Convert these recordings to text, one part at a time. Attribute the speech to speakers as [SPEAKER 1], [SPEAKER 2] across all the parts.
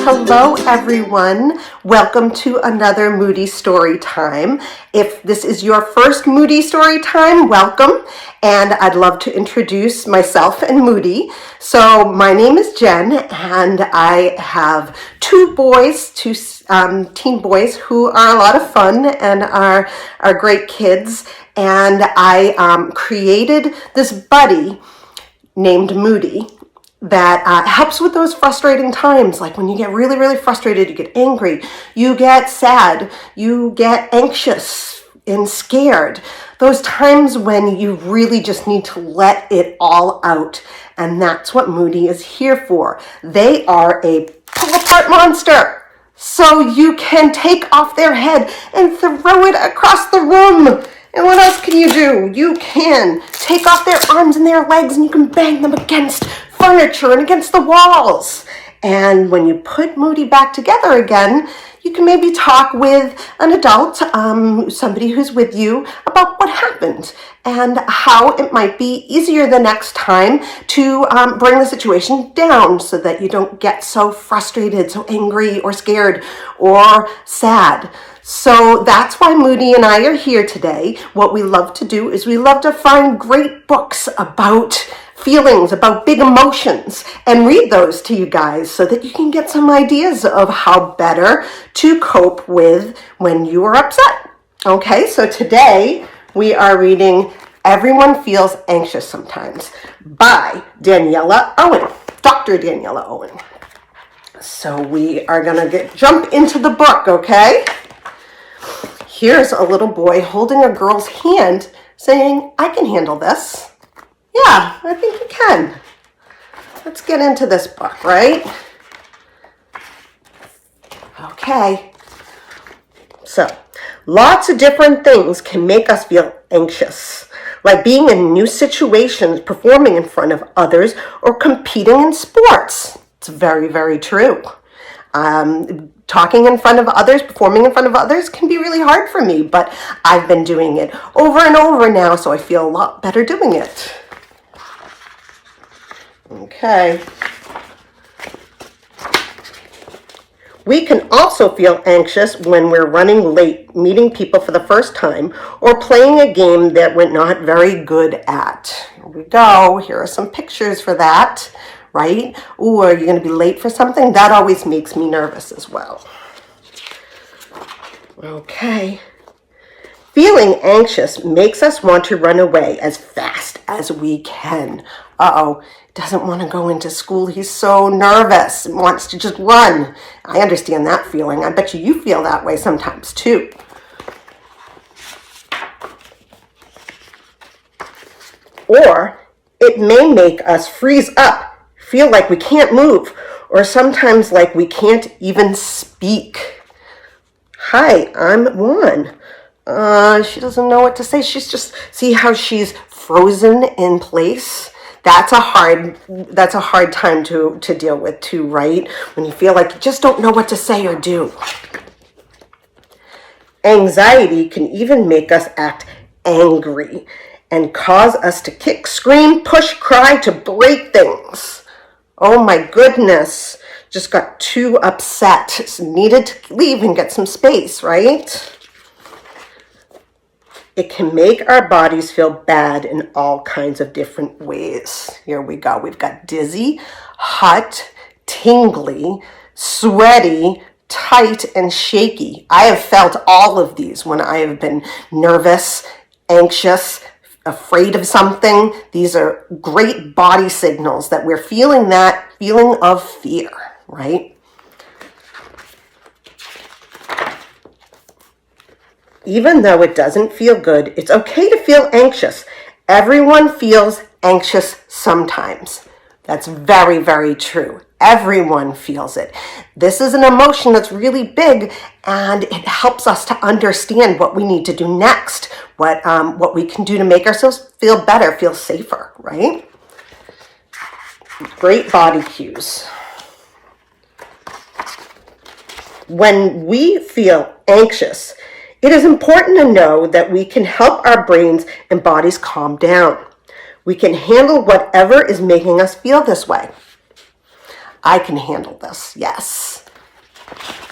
[SPEAKER 1] Hello, everyone. Welcome to another Moody Story Time. If this is your first Moody Story Time, welcome. And I'd love to introduce myself and Moody. So my name is Jen, and I have two teen boys who are a lot of fun and are great kids. And I created this buddy named Moody that helps with those frustrating times, like when you get really, really frustrated, you get angry, you get sad, you get anxious and scared. Those times when you really just need to let it all out. And that's what Moody is here for. They are a pull-apart monster. So you can take off their head and throw it across the room. And what else can you do? You can take off their arms and their legs and you can bang them against furniture and against the walls. And when you put Moody back together again, you can maybe talk with an adult, somebody who's with you, about what happened and how it might be easier the next time to bring the situation down so that you don't get so frustrated, so angry or scared or sad. So that's why Moody and I are here today. What we love to do is we love to find great books about feelings, about big emotions, and read those to you guys so that you can get some ideas of how better to cope with when you are upset. Okay, so today we are reading Everyone Feels Anxious Sometimes by Daniela Owen, Dr. Daniela Owen. So we are gonna jump into the book, okay? Here's a little boy holding a girl's hand saying, I can handle this. Yeah, I think you can. Let's get into this book, right? Okay. So, lots of different things can make us feel anxious, like being in new situations, performing in front of others, or competing in sports. It's very, very true. Talking in front of others, performing in front of others can be really hard for me, but I've been doing it over and over now, so I feel a lot better doing it. Okay. We can also feel anxious when we're running late, meeting people for the first time, or playing a game that we're not very good at. Here we go. Here are some pictures for that, right? Ooh, are you going to be late for something? That always makes me nervous as well. Okay. Feeling anxious makes us want to run away as fast as we can. Uh-oh, doesn't want to go into school. He's so nervous and wants to just run. I understand that feeling. I bet you feel that way sometimes too. Or it may make us freeze up, feel like we can't move, or sometimes like we can't even speak. Hi, I'm Juan. She doesn't know what to say. She's just, see how she's frozen in place? That's a hard time to deal with too, right? When you feel like you just don't know what to say or do. Anxiety can even make us act angry and cause us to kick, scream, push, cry, to break things. Oh my goodness. Just got too upset. Needed to leave and get some space, right? It can make our bodies feel bad in all kinds of different ways. Here we go. We've got dizzy, hot, tingly, sweaty, tight, and shaky. I have felt all of these when I have been nervous, anxious, afraid of something. These are great body signals that we're feeling that feeling of fear, right? Even though it doesn't feel good, it's okay to feel anxious. Everyone feels anxious sometimes. That's very, very true. Everyone feels it. This is an emotion that's really big, and it helps us to understand what we need to do next, what we can do to make ourselves feel better, feel safer, right? Great body cues. When we feel anxious, it is important to know that we can help our brains and bodies calm down. We can handle whatever is making us feel this way. I can handle this, yes.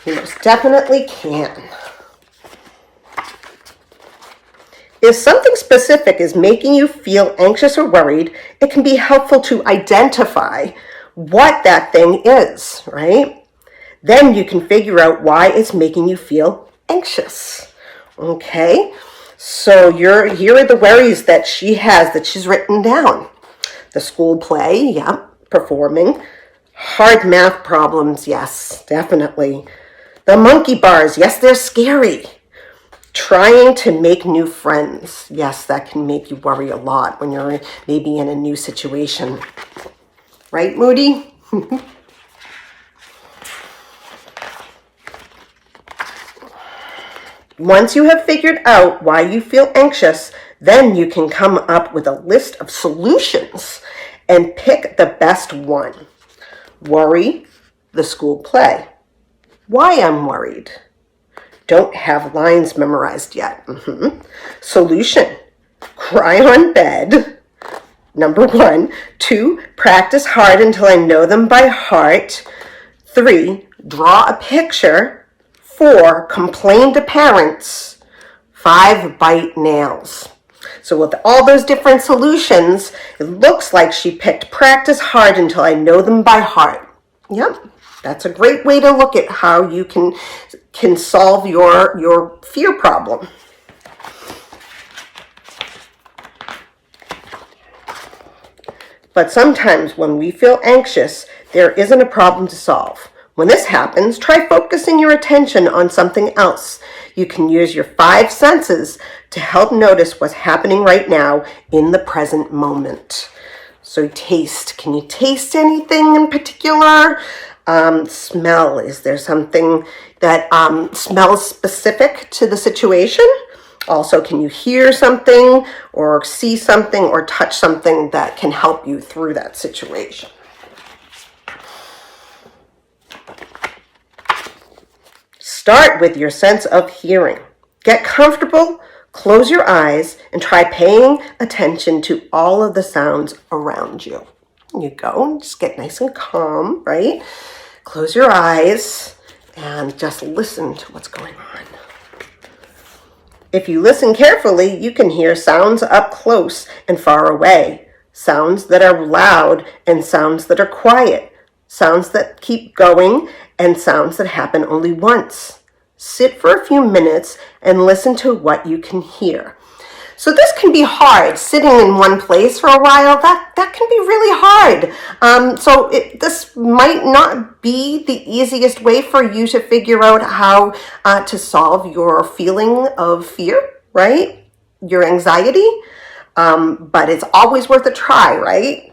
[SPEAKER 1] You most definitely can. If something specific is making you feel anxious or worried, it can be helpful to identify what that thing is, right? Then you can figure out why it's making you feel anxious. Okay? So here are the worries that she's written down. The school play, yeah, performing. Hard math problems, yes, definitely. The monkey bars, yes, they're scary. Trying to make new friends. Yes, that can make you worry a lot when you're maybe in a new situation. Right, Moody? Once you have figured out why you feel anxious, then you can come up with a list of solutions and pick the best one. Worry, the school play. Why I'm worried. Don't have lines memorized yet. Solution, cry on bed. Number 1. 2, practice hard until I know them by heart. 3, draw a picture. 4, complain to parents. 5, bite nails. So with all those different solutions, it looks like she picked practice hard until I know them by heart. Yep. That's a great way to look at how you can solve your fear problem. But sometimes when we feel anxious, there isn't a problem to solve. When this happens, try focusing your attention on something else. You can use your 5 senses to help notice what's happening right now in the present moment. So taste. Can you taste anything in particular? Smell. Is there something that smells specific to the situation? Also, can you hear something or see something or touch something that can help you through that situation? Start with your sense of hearing. Get comfortable, close your eyes, and try paying attention to all of the sounds around you. You go, just get nice and calm, right? Close your eyes and just listen to what's going on. If you listen carefully, you can hear sounds up close and far away, sounds that are loud and sounds that are quiet, sounds that keep going and sounds that happen only once. Sit for a few minutes and listen to what you can hear. So this can be hard, sitting in one place for a while. That can be really hard. This might not be the easiest way for you to figure out how to solve your feeling of fear, right? Your anxiety. But it's always worth a try, right?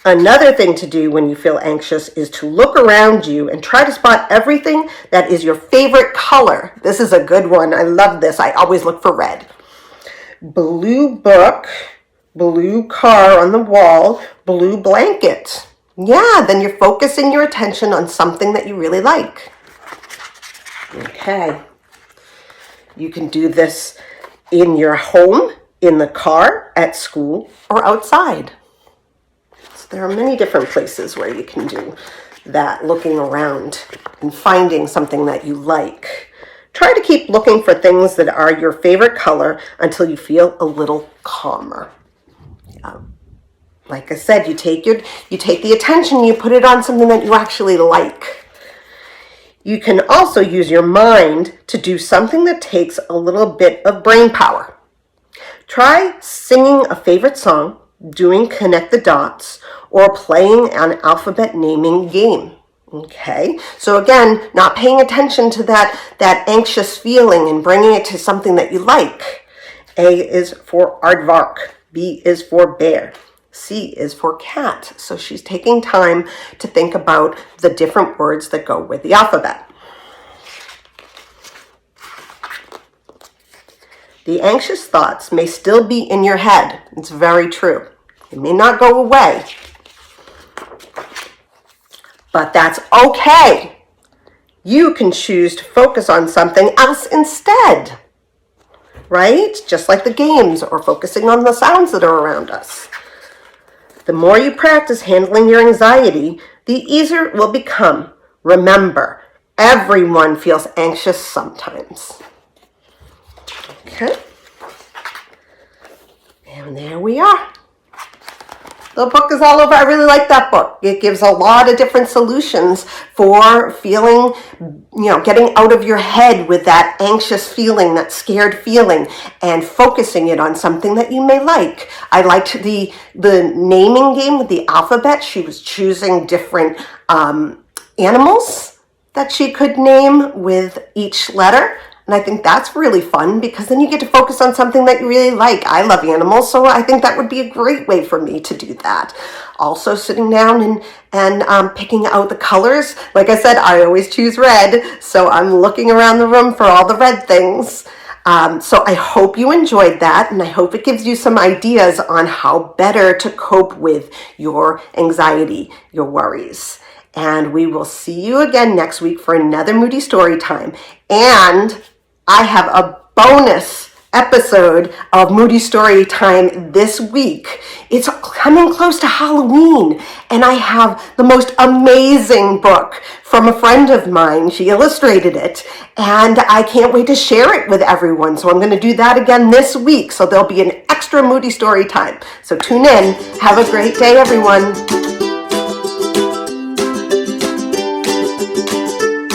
[SPEAKER 1] Another thing to do when you feel anxious is to look around you and try to spot everything that is your favorite color. This is a good one. I love this. I always look for red. Blue book, blue car on the wall, blue blanket. Yeah, then you're focusing your attention on something that you really like. Okay. You can do this in your home, in the car, at school, or outside. There are many different places where you can do that, looking around and finding something that you like. Try to keep looking for things that are your favorite color until you feel a little calmer. Like I said, you take the attention, you put it on something that you actually like. You can also use your mind to do something that takes a little bit of brain power. Try singing a favorite song, doing connect the dots, or playing an alphabet naming game. Okay, so again, not paying attention to that anxious feeling and bringing it to something that you like. A is for aardvark, B is for bear, C is for cat. So she's taking time to think about the different words that go with the alphabet. The anxious thoughts may still be in your head. It's very true. It may not go away. But that's okay. You can choose to focus on something else instead, right? Just like the games or focusing on the sounds that are around us. The more you practice handling your anxiety, the easier it will become. Remember, everyone feels anxious sometimes. Okay. And there we are. The book is all over. I really like that book. It gives a lot of different solutions for feeling, getting out of your head with that anxious feeling, that scared feeling, and focusing it on something that you may like. I liked the naming game with the alphabet. She was choosing different animals that she could name with each letter. And I think that's really fun because then you get to focus on something that you really like. I love animals, so I think that would be a great way for me to do that. Also sitting down and picking out the colors. Like I said, I always choose red, so I'm looking around the room for all the red things. So I hope you enjoyed that, and I hope it gives you some ideas on how better to cope with your anxiety, your worries. And we will see you again next week for another Moody Story Time. And I have a bonus episode of Moody Story Time this week. It's coming close to Halloween, and I have the most amazing book from a friend of mine. She illustrated it, and I can't wait to share it with everyone. So I'm going to do that again this week. So there'll be an extra Moody Story Time. So tune in. Have a great day, everyone.